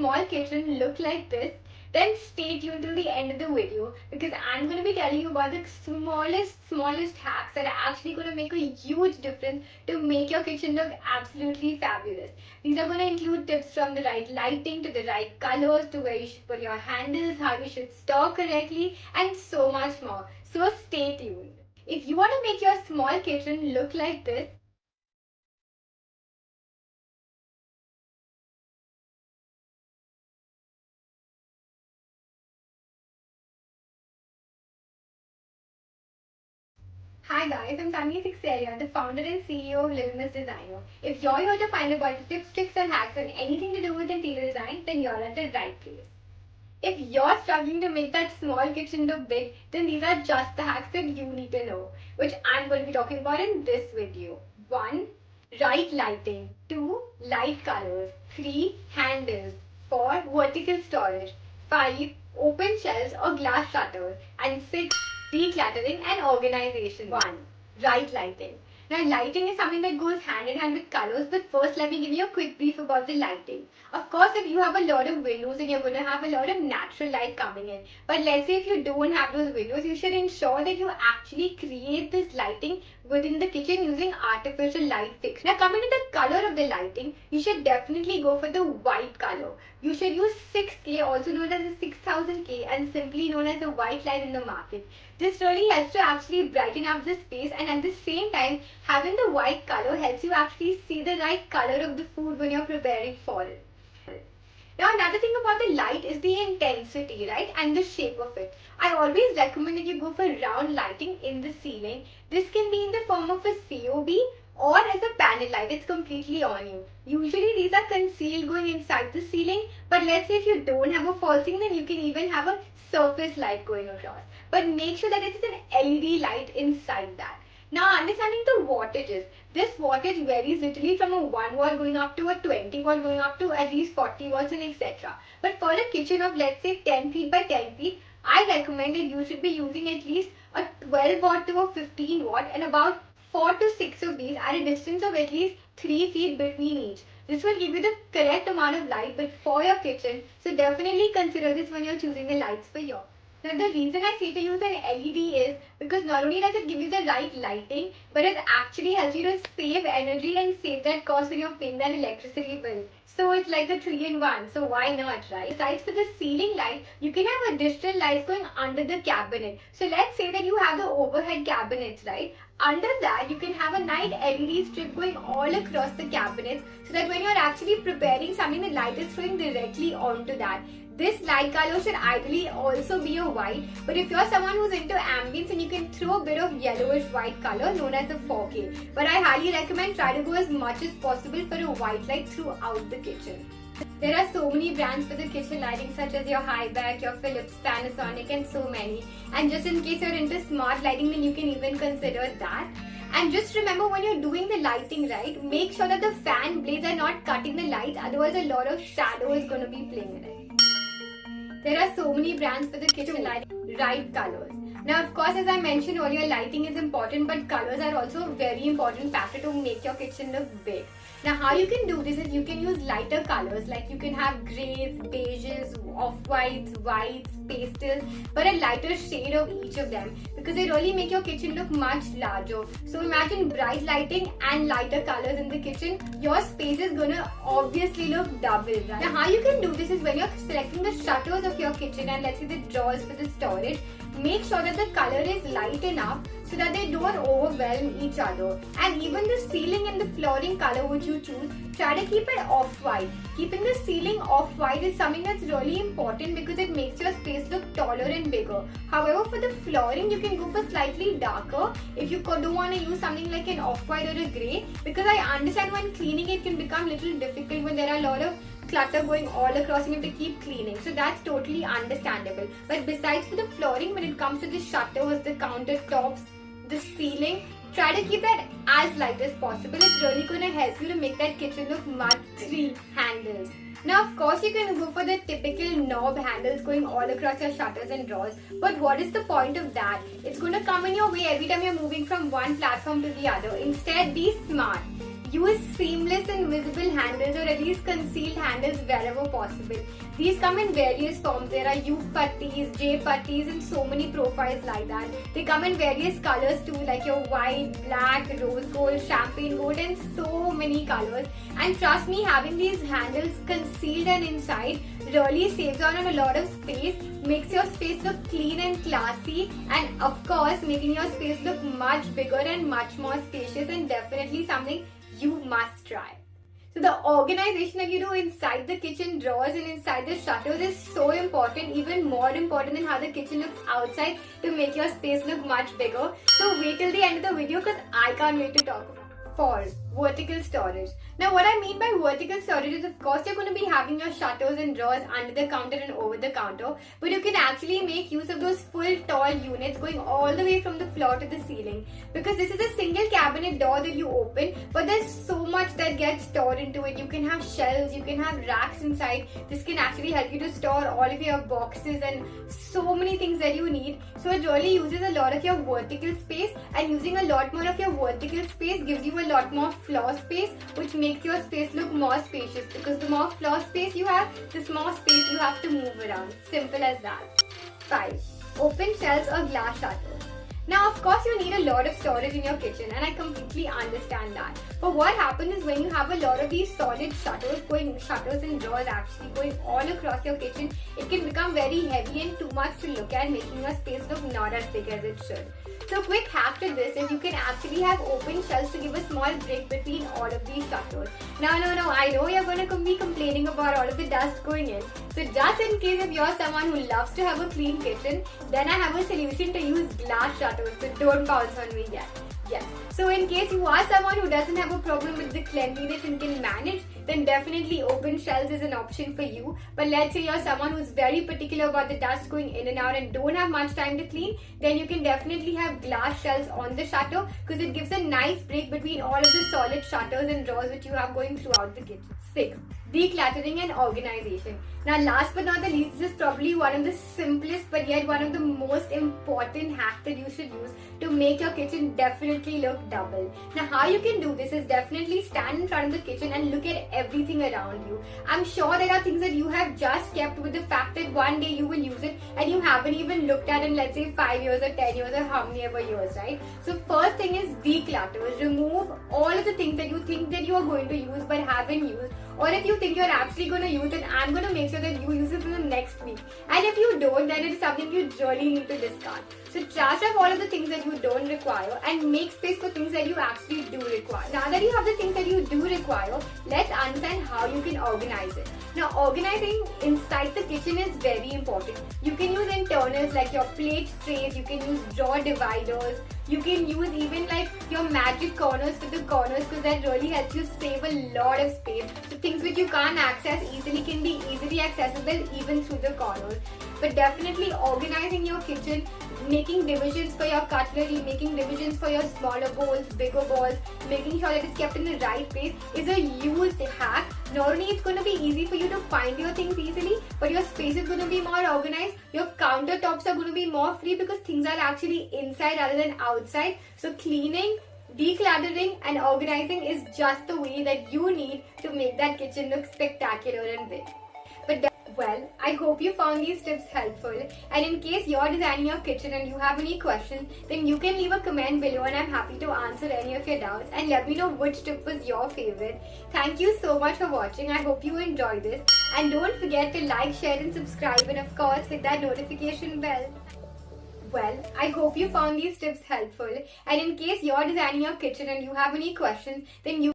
small kitchen look like this, then stay tuned till the end of the video because I'm going to be telling you about the smallest hacks that are actually going to make a huge difference to make your kitchen look absolutely fabulous. These are going to include tips from the right lighting to the right colors to where you should put your handles, how you should store correctly, and so much more. So stay tuned. If you want to make your small kitchen look like this, hi guys, I'm Sunny Sixeria, the founder and CEO of Little Miss Designer. If you're here to find about the tips, tricks and hacks on anything to do with interior design, then you're at the right place. If you're struggling to make that small kitchen look big, then these are just the hacks that you need to know, which I'm going to be talking about in this video. 1. Right lighting. 2. Light colors. 3. Handles. 4. Vertical storage. 5. Open shelves or glass shutters. And 6. Decluttering and organization. 1. Right lighting. Now lighting is something that goes hand in hand with colors, but first let me give you a quick brief about the lighting. Of course, if you have a lot of windows, then you're going to have a lot of natural light coming in. But let's say if you don't have those windows, you should ensure that you actually create this lighting within the kitchen using artificial light fixtures. Now coming to the color of the lighting, you should definitely go for the white color. You should use 6K, also known as the 6000K, and simply known as the white light in the market. This really helps to actually brighten up the space, and at the same time, having the white color helps you actually see the right color of the food when you're preparing for it. Now another thing about the light is the intensity, right, and the shape of it. I always recommend that you go for round lighting in the ceiling. This can be in the form of a COB or as a panel light. It's completely on you. Usually these are concealed going inside the ceiling, but let's say if you don't have a false ceiling, then you can even have a surface light going across. But make sure that it's an LED light inside that. Now understanding the wattages. This wattage varies literally from a 1 watt going up to a 20 watt going up to at least 40 watts and etc. But for a kitchen of let's say 10 feet by 10 feet, I recommend that you should be using at least a 12 watt to a 15 watt and about 4 to 6 of these at a distance of at least 3 feet between each. This will give you the correct amount of light but for your kitchen, so definitely consider this when you're choosing the lights for your. Now the reason I say to use an LED is because not only does it give you the right lighting, but it actually helps you to save energy and save that cost when you're paying that electricity bill. So it's like a 3-in-1, so why not, right? Besides for the ceiling light, you can have additional lights going under the cabinet. So let's say that you have the overhead cabinets, right? Under that, you can have a night LED strip going all across the cabinets so that when you're actually preparing something, the light is throwing directly onto that. This light color should ideally also be a white, but if you're someone who's into ambience, then you can throw a bit of yellowish white color known as a 4K. But I highly recommend try to go as much as possible for a white light throughout the kitchen. There are so many brands for the kitchen lighting such as your Highback, your Philips, Panasonic and so many. And just in case you're into smart lighting, then you can even consider that. And just remember when you're doing the lighting, right, make sure that the fan blades are not cutting the lights, otherwise a lot of shadow is going to be playing in it. There are so many brands for the kitchen lighting, right colors. Now of course, as I mentioned earlier, lighting is important, but colors are also a very important factor to make your kitchen look big. Now how you can do this is you can use lighter colors, like you can have greys, beiges, off-whites, whites, pastels, but a lighter shade of each of them because they really make your kitchen look much larger. So imagine bright lighting and lighter colors in the kitchen, your space is gonna obviously look double, right? Now how you can do this is when you're selecting the shutters of your kitchen and let's say the drawers for the storage, make sure that the color is light enough so that they don't overwhelm each other. And even the ceiling and the flooring color which you choose, try to keep it off-white. Keeping the ceiling off-white is something that's really important because it makes your space look taller and bigger. However, for the flooring, you can go for slightly darker if you don't want to use something like an off-white or a grey, because I understand when cleaning it can become a little difficult when there are a lot of clutter going all across and you have to keep cleaning. So that's totally understandable. But besides for the flooring, when it comes to the shutters, the countertops, the ceiling, try to keep that as light as possible. It's really going to help you to make that kitchen look much. 3 handles. Now of course you can go for the typical knob handles going all across your shutters and drawers. But what is the point of that? It's going to come in your way every time you're moving from one platform to the other. Instead, be smart. Use seamless and visible handles, or at least concealed handles wherever possible. These come in various forms. There are U putties, J putties, and so many profiles like that. They come in various colors too, like your white, black, rose gold, champagne gold, and so many colors. And trust me, having these handles concealed and inside really saves on a lot of space, makes your space look clean and classy, and of course making your space look much bigger and much more spacious, and definitely something you must try. So the organization that you do inside the kitchen drawers and inside the shutters is so important, even more important than how the kitchen looks outside, to make your space look much bigger. So wait till the end of the video because I can't wait to talk about it. 4. Vertical storage. Now what I mean by vertical storage is, of course, you're going to be having your shutters and drawers under the counter and over the counter, but you can actually make use of those full tall units going all the way from the floor to the ceiling, because this is a single cabinet door that you open, but there's so much that gets stored into it. You can have shelves, you can have racks inside. This can actually help you to store all of your boxes and so many things that you need. So it really uses a lot of your vertical space, and using a lot more of your vertical space gives you a lot more floor space, which makes your space look more spacious, because the more floor space you have, the more space you have to move around. Simple as that. 5. Open shelves or glass shutters. Now, of course, you need a lot of storage in your kitchen, and I completely understand that. But what happens is, when you have a lot of these solid shutters and drawers actually going all across your kitchen, it can become very heavy and too much to look at, making your space look not as big as it should. So a quick hack to this is, you can actually have open shelves to give a small break between all of these shutters. Now, no, I know you're going to be complaining about all of the dust going in. So just in case if you're someone who loves to have a clean kitchen, then I have a solution to use glass shutters, so don't bounce on me yet. Yes. So in case you are someone who doesn't have a problem with the cleanliness and can manage, then definitely open shelves is an option for you. But let's say you're someone who's very particular about the dust going in and out and don't have much time to clean, then you can definitely have glass shelves on the shutter, because it gives a nice break between all of the solid shutters and drawers which you have going throughout the kitchen. 6. Decluttering and organization. Now, last but not the least, this is probably one of the simplest but yet one of the most important hacks that you should use to make your kitchen definitely look double. Now, how you can do this is definitely stand in front of the kitchen and look at everything around you. I'm sure there are things that you have just kept with the fact that one day you will use it and you haven't even looked at in, let's say, 5 years or 10 years or how many ever years, right? So first thing is declutter. Remove all of the things that you think that you are going to use but haven't used, or if you think you're actually going to use it, I'm going to make sure that you use it in the next week. And if you don't, then it's something you really need to discard. So trash off all of the things that you don't require and make space for things that you actually do require. Now that you have the things that you do require, let's understand how you can organize it. Now, organizing inside the kitchen is very important. You can use internals like your plate trays, you can use drawer dividers, you can use even like your magic corners for the corners, because that really helps you save a lot of space. So things which you can't access easily can be easily accessible even through the corners. But definitely organizing your kitchen, making divisions for your cutlery, making divisions for your smaller bowls, bigger bowls, making sure that it's kept in the right place is a huge hack. Not only it's going to be easy for you to find your things easily, but your space is going to be more organized. Your countertops are going to be more free because things are actually inside rather than outside. So cleaning, decluttering and organizing is just the way that you need to make that kitchen look spectacular and big. Well, I hope you found these tips helpful, and in case you're designing your kitchen and you have any questions, then you can leave a comment below and I'm happy to answer any of your doubts, and let me know which tip was your favorite. Thank you so much for watching. I hope you enjoyed this, and don't forget to like, share and subscribe, and of course hit that notification bell. Well, I hope you found these tips helpful, and in case you're designing your kitchen and you have any questions, then you